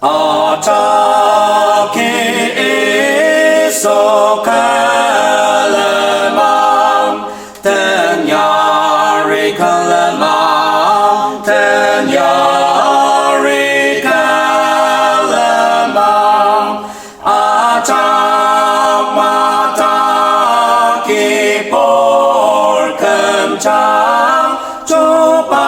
어떻게 속할래망 등야리 갈래망 등야리 갈래망 아장마다 기볼 금창 좁아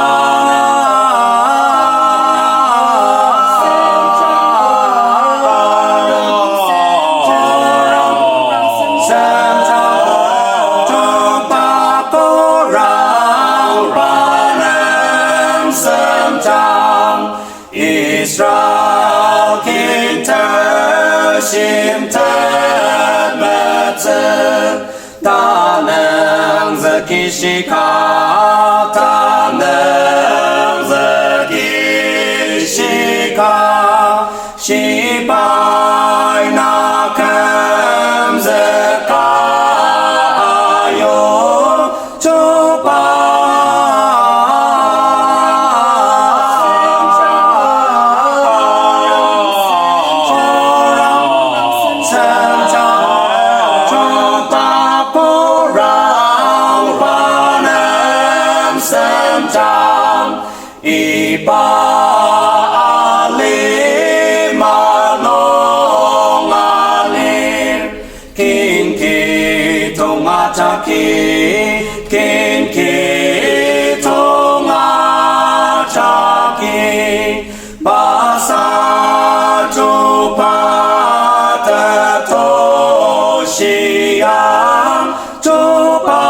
Israel kinh thơ sim thân mật dân ta nâng giờ kỳ sĩ ca ta nâng giờ kỳ sĩ ca sĩ bài na kem giờ ca ayo cho ba Kinki tonga chaki basa chupa ta toshiyang chupa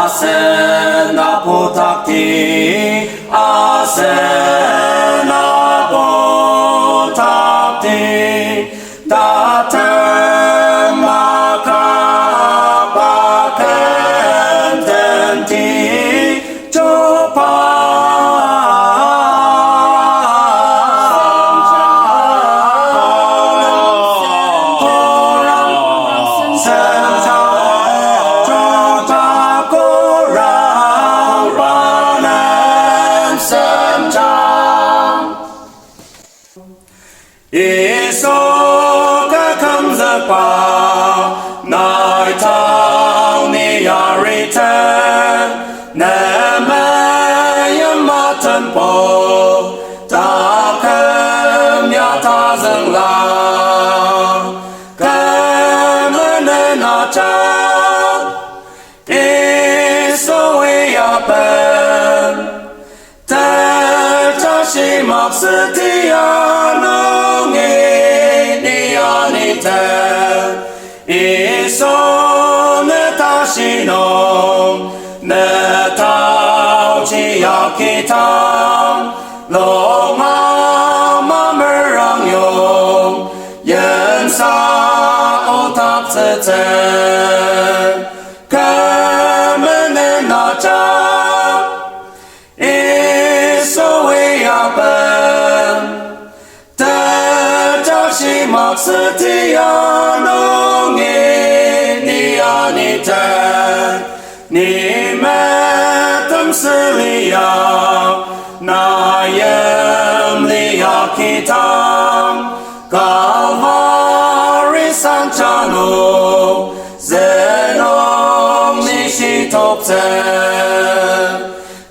Asena putakti, asena putakti, tatem makapaken tenti coba. Isoka comes upon night town near return Nemaya matan po Takem yatazang la Kamene na chan Isowe yapen Terjashi maksetiano 이손을 다시놈 내 타오지 약기탐 로마마 물랑용 연사 오탑스젠 그문에 나자 이소위 야벤 대자시 막스티야농이 님의 뜸슬리야 나의 리야키탐 갈바리 산차노 제놈 니시톱세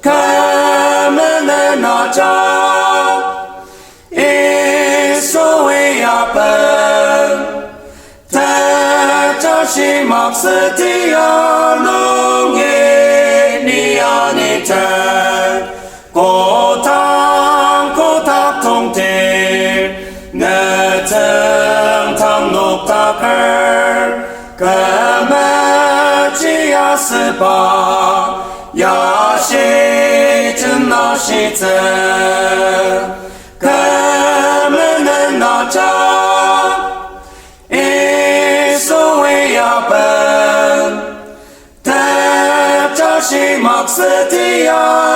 가면에 나자 이소위 앞에 대자시 막스티야농이 니아니테 고탕 통틸 내 등탕 녹탁을 그매지야스바 야시즌 나시즈 그매는 나자 이소위 앞에 다시 막 쓰디야